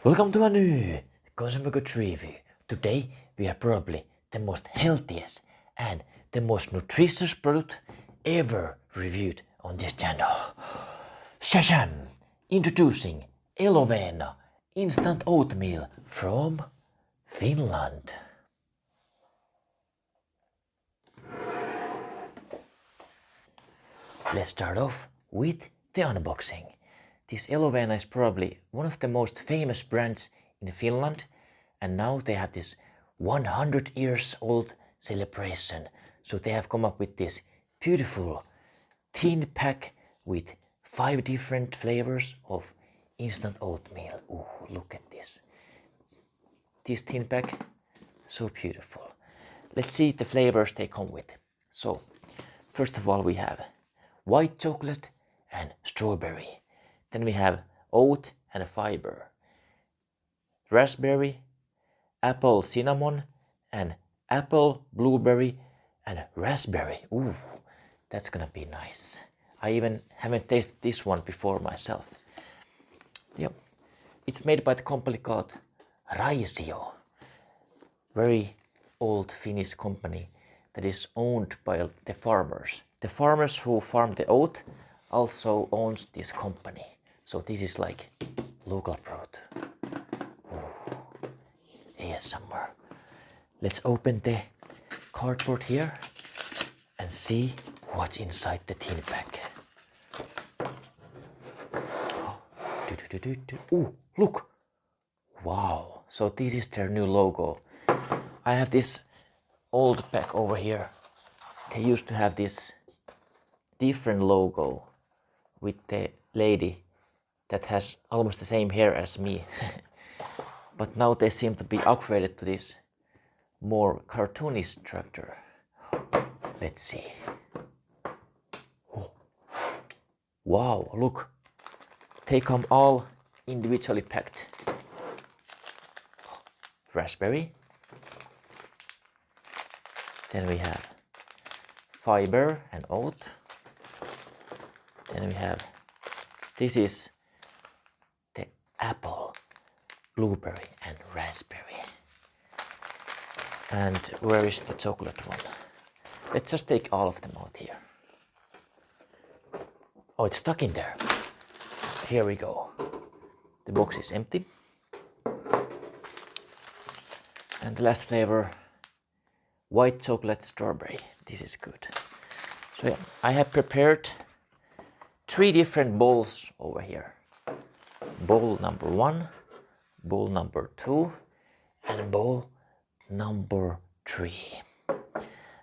Welcome to a new Consumer Goods review. Today we are probably the most healthiest and the most nutritious product ever reviewed on this channel. Shasham! Introducing Elovena instant oatmeal from Finland. Let's start off with the unboxing. This Elovena is probably one of the most famous brands in Finland, and now they have this 100 years old celebration. So they have come up with this beautiful tin pack with 5 different flavors of instant oatmeal. Ooh, look at this. This tin pack, so beautiful. Let's see the flavors they come with. So, first of all we have white chocolate and strawberry. Then we have oat and fiber, raspberry, apple cinnamon, and apple, blueberry, and raspberry. Ooh, that's gonna be nice. I even haven't tasted this one before myself. Yep. It's made by the company called Raisio. Very old Finnish company that is owned by the farmers. The farmers who farm the oat also owns this company. So this is like local product. ASMR. Let's open the cardboard here and see what's inside the tin pack. Oh, look! Wow! So this is their new logo. I have this old pack over here. They used to have this different logo with the lady that has almost the same hair as me. But now they seem to be upgraded to this more cartoonish structure. Let's see. Oh. Wow, look. They come all individually packed. Raspberry. Then we have fiber and oat. Then we have, this is the apple, blueberry and raspberry. And where is the chocolate one? Let's just take all of them out here. Oh, it's stuck in there. Here we go. The box is empty. And the last flavor, white chocolate strawberry. This is good. So yeah, I have prepared 3 different bowls over here. Bowl number 1, bowl number 2, and bowl number 3.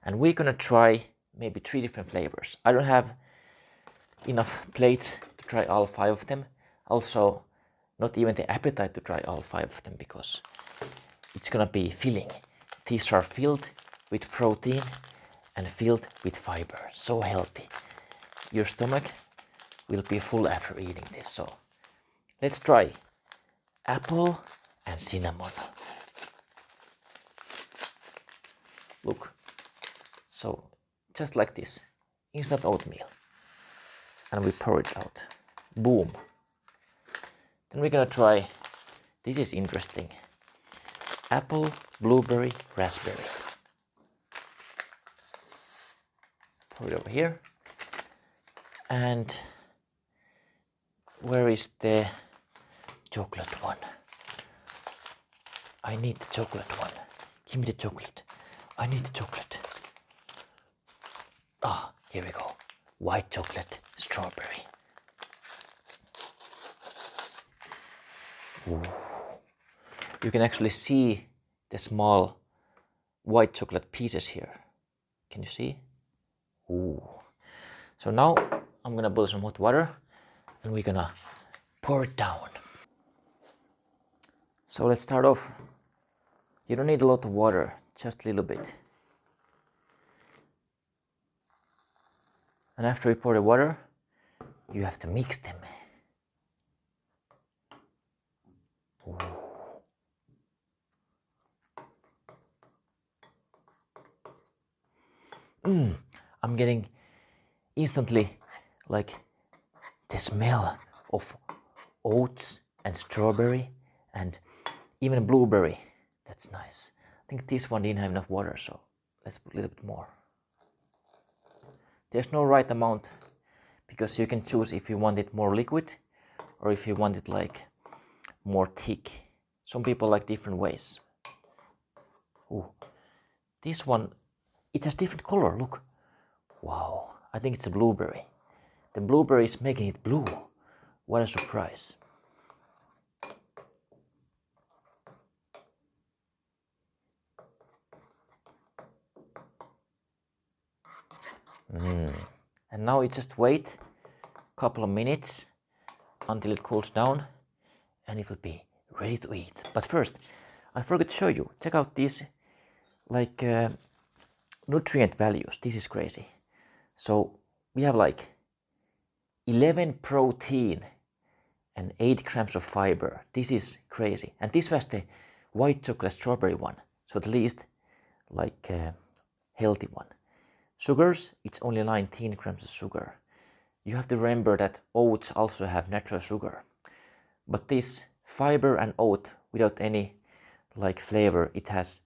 And we're gonna try maybe 3 different flavors. I don't have enough plates to try all 5 of them. Also, not even the appetite to try all 5 of them because it's gonna be filling. These are filled with protein and filled with fiber. So healthy. Your stomach will be full after eating this. So let's try apple and cinnamon. Look, so just like this, instant oatmeal, and we pour it out. Boom. Then we're gonna try, this is interesting, apple, blueberry, raspberry. Pour it over here. And where is the chocolate one? I need the chocolate one. Give me the chocolate. I need the chocolate. Ah, here we go. White chocolate, strawberry. Ooh. You can actually see the small white chocolate pieces here. Can you see? Ooh. So now I'm gonna boil some hot water and we're gonna pour it down. So let's start off. You don't need a lot of water, just a little bit. And after we pour the water, you have to mix them. Ooh. I'm getting instantly like the smell of oats and strawberry And even blueberry, that's nice. I think this one didn't have enough water, so let's put a little bit more. There's no right amount because you can choose if you want it more liquid or if you want it like more thick. Some people like different ways. Ooh. This one, it has different color, look. Wow, I think it's a blueberry. The blueberry is making it blue. What a surprise. And now you just wait a couple of minutes until it cools down and it will be ready to eat. But first, I forgot to show you. Check out these like nutrient values. This is crazy. So we have like 11 protein and 8 grams of fiber. This is crazy. And this was the white chocolate strawberry one. So at least like healthy one. Sugars, it's only 19 grams of sugar. You have to remember that oats also have natural sugar. But this fiber and oat without any like flavor, it has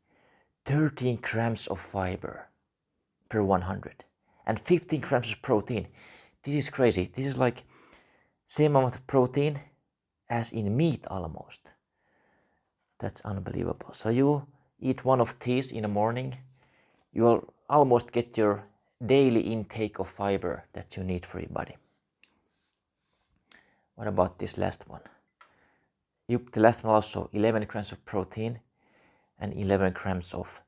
13 grams of fiber per 100 and 15 grams of protein. This is crazy. This is like same amount of protein as in meat almost. That's unbelievable. So you eat one of these in the morning, you will almost get your daily intake of fiber that you need for your body. What about this last one? The last one also 11 grams of protein and 11 grams of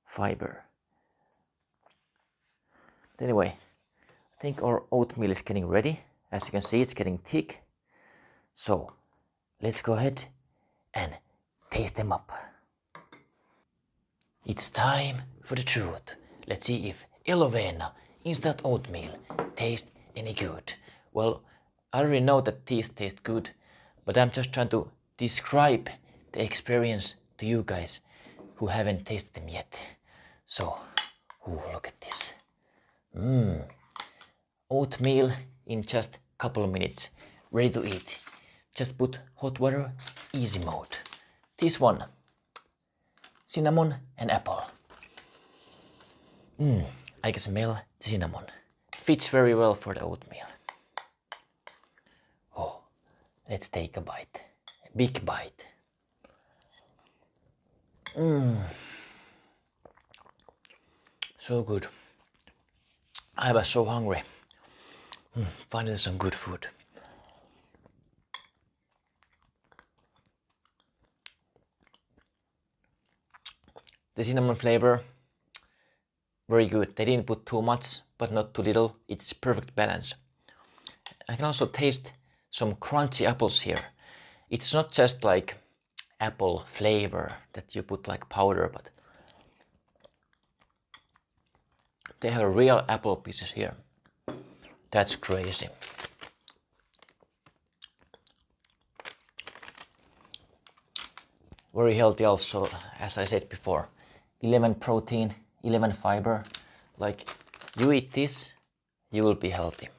fiber. But anyway, I think our oatmeal is getting ready. As you can see, it's getting thick. So let's go ahead and taste them up. It's time for the truth. Let's see if Elovena instant oatmeal tastes any good. Well, I already know that these taste good, but I'm just trying to describe the experience to you guys who haven't tasted them yet. So, look at this. Oatmeal in just a couple of minutes, ready to eat. Just put hot water, easy mode. This one, cinnamon and apple. I can smell the cinnamon. Fits very well for the oatmeal. Oh, let's take a bite. A big bite. So good. I was so hungry. Finally some good food. The cinnamon flavor, very good. They didn't put too much, but not too little. It's perfect balance. I can also taste some crunchy apples here. It's not just like apple flavor that you put like powder, but they have real apple pieces here. That's crazy. Very healthy also, as I said before. 11 protein, 11 fiber. Like, you eat this, you will be healthy.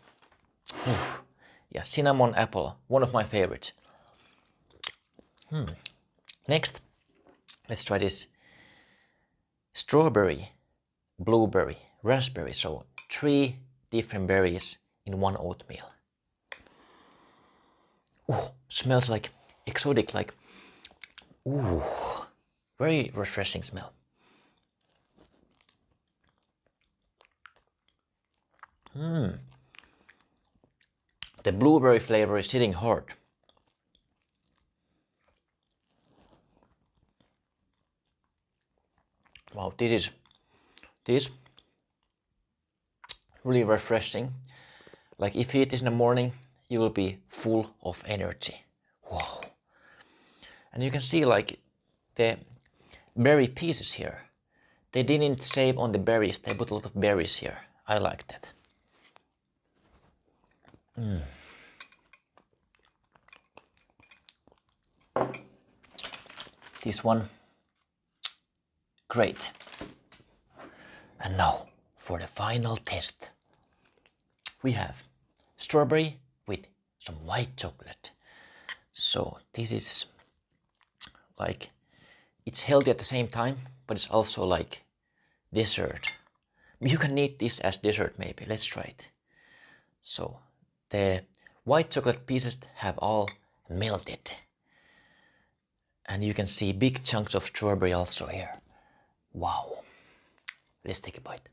Yeah, cinnamon apple, one of my favorites. Next, let's try this strawberry, blueberry, raspberry. So 3 different berries in one oatmeal. Smells like exotic, like very refreshing smell. The blueberry flavor is hitting hard. Wow, this is really refreshing. Like if you eat this in the morning, you will be full of energy. Wow. And you can see like the berry pieces here. They didn't save on the berries, they put a lot of berries here. I like that. This one, great. And now for the final test. We have strawberry with some white chocolate. So this is like it's healthy at the same time, but it's also like dessert. You can eat this as dessert maybe. Let's try it. So the white chocolate pieces have all melted. And you can see big chunks of strawberry also here. Wow. Let's take a bite.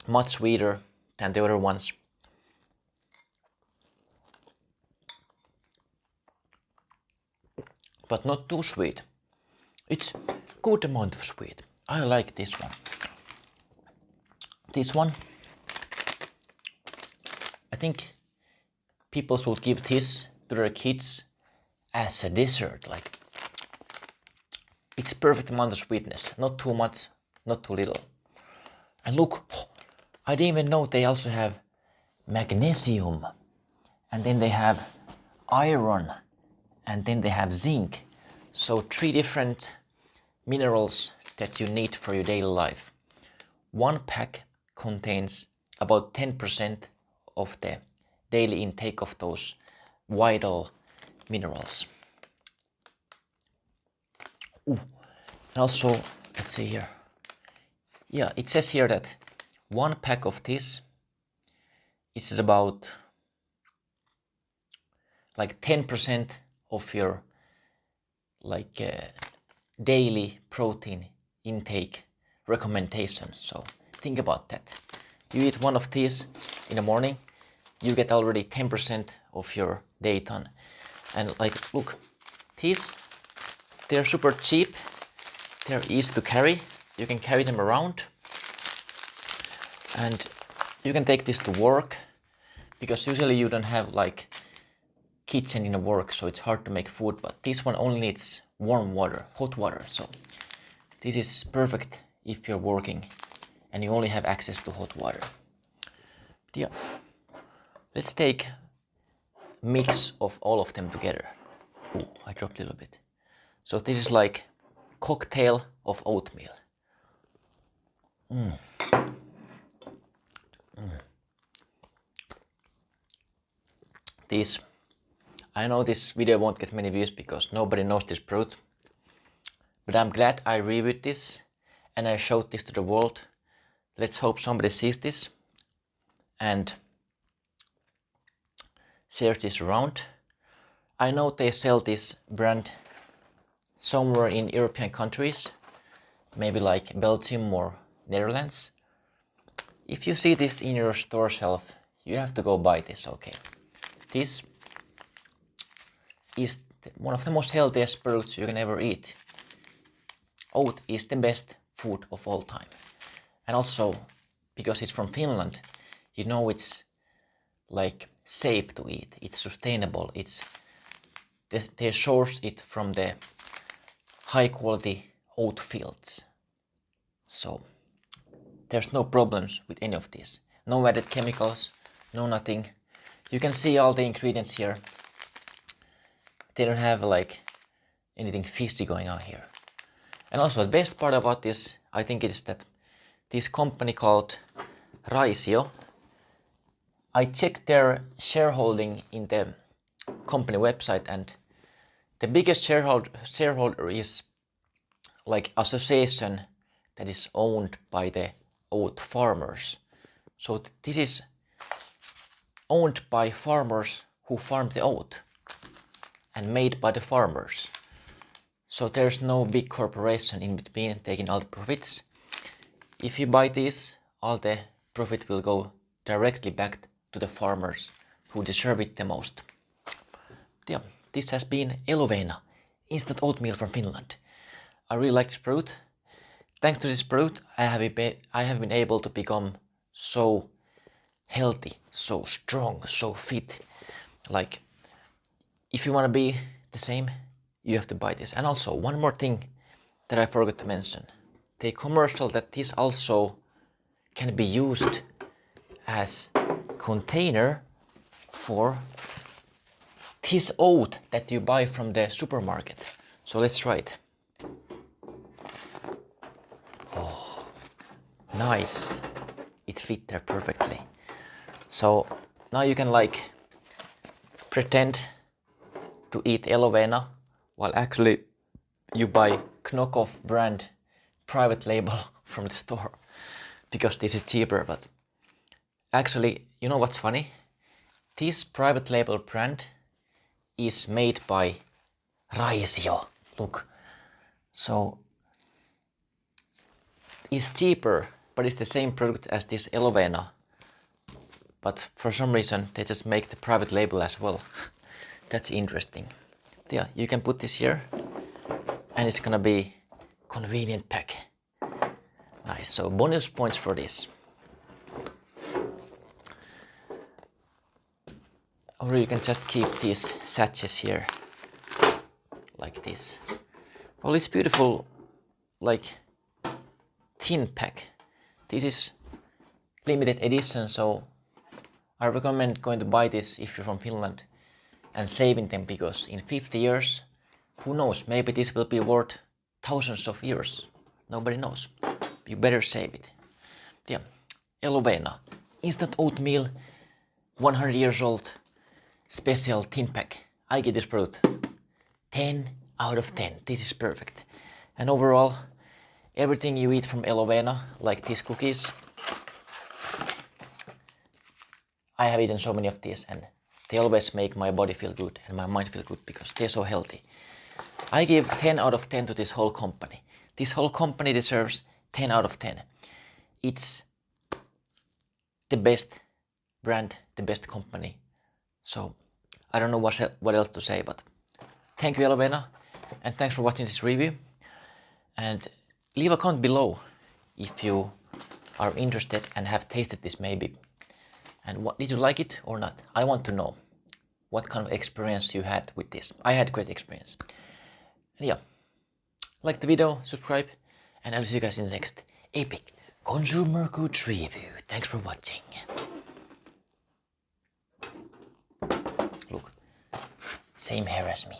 Much sweeter than the other ones. But not too sweet. It's good amount of sweet. I like this one. This one, I think people should give this to their kids as a dessert. Like, it's perfect amount of sweetness. Not too much, not too little. And look, I didn't even know they also have magnesium. And then they have iron. And then they have zinc. So 3 different minerals that you need for your daily life. One pack contains about 10% of the daily intake of those vital minerals. Ooh. And also, let's see here. Yeah, it says here that 1 pack of this is about like 10% of your like daily protein intake recommendation. So think about that. You eat 1 of these in the morning, you get already 10% of your day done. And like, look, these, they're super cheap, they're easy to carry, you can carry them around, and you can take this to work, because usually you don't have like kitchen in the work, so it's hard to make food, but this one only needs warm water, hot water, so this is perfect if you're working and you only have access to hot water. But yeah, let's take a mix of all of them together. Ooh, I dropped a little bit. So this is like cocktail of oatmeal. This, I know this video won't get many views because nobody knows this fruit, but I'm glad I reviewed this and I showed this to the world. Let's hope somebody sees this and shares this around. I know they sell this brand somewhere in European countries, maybe like Belgium or Netherlands. If you see this in your store shelf, you have to go buy this, okay? This is one of the most healthiest fruits you can ever eat. Oat is the best food of all time. And also, because it's from Finland, you know it's like safe to eat, it's sustainable, they source it from the high quality oat fields. So there's no problems with any of this. No added chemicals, no nothing. You can see all the ingredients here. They don't have like anything fishy going on here. And also the best part about this, I think, is that this company called Raisio, I checked their shareholding in the company website, and the biggest shareholder is like association that is owned by the oat farmers. So this is owned by farmers who farm the oat and made by the farmers. So there's no big corporation in between taking all the profits. If you buy this, all the profit will go directly back to the farmers who deserve it the most. Yeah, this has been Elovena, instant oatmeal from Finland. I really like this fruit. Thanks to this fruit, I have been able to become so healthy, so strong, so fit. Like, if you want to be the same, you have to buy this. And also, one more thing that I forgot to mention. The commercial that this also can be used as container for this oat that you buy from the supermarket. So let's try it. Oh, nice. It fit there perfectly. So now you can like pretend to eat Elovena while actually you buy knockoff brand private label from the store because this is cheaper. But actually, you know what's funny? This private label brand is made by Raisio. Look, so it's cheaper, but it's the same product as this Elovena. But for some reason, they just make the private label as well. That's interesting. Yeah, you can put this here, and it's gonna be convenient pack. Nice. So bonus points for this. Or you can just keep these sachets here, like this. Well, it's beautiful, like tin pack. This is limited edition, so I recommend going to buy this if you're from Finland and saving them, because in 50 years, who knows, maybe this will be worth thousands of years. Nobody knows. You better save it. Yeah, Elovena, instant oatmeal, 100 years old, special tin pack. I give this product 10 out of 10. This is perfect. And overall, everything you eat from Elovena, like these cookies, I have eaten so many of these, and they always make my body feel good and my mind feel good because they're so healthy. I give 10 out of 10 to this whole company. This whole company deserves 10 out of 10. It's the best brand, the best company. So I don't know what else to say, but thank you, Elovena, and thanks for watching this review. And leave a comment below if you are interested and have tasted this maybe. And what, did you like it or not? I want to know what kind of experience you had with this. I had great experience. And yeah, like the video, subscribe, and I'll see you guys in the next epic consumer goods review. Thanks for watching. Look, same hair as me.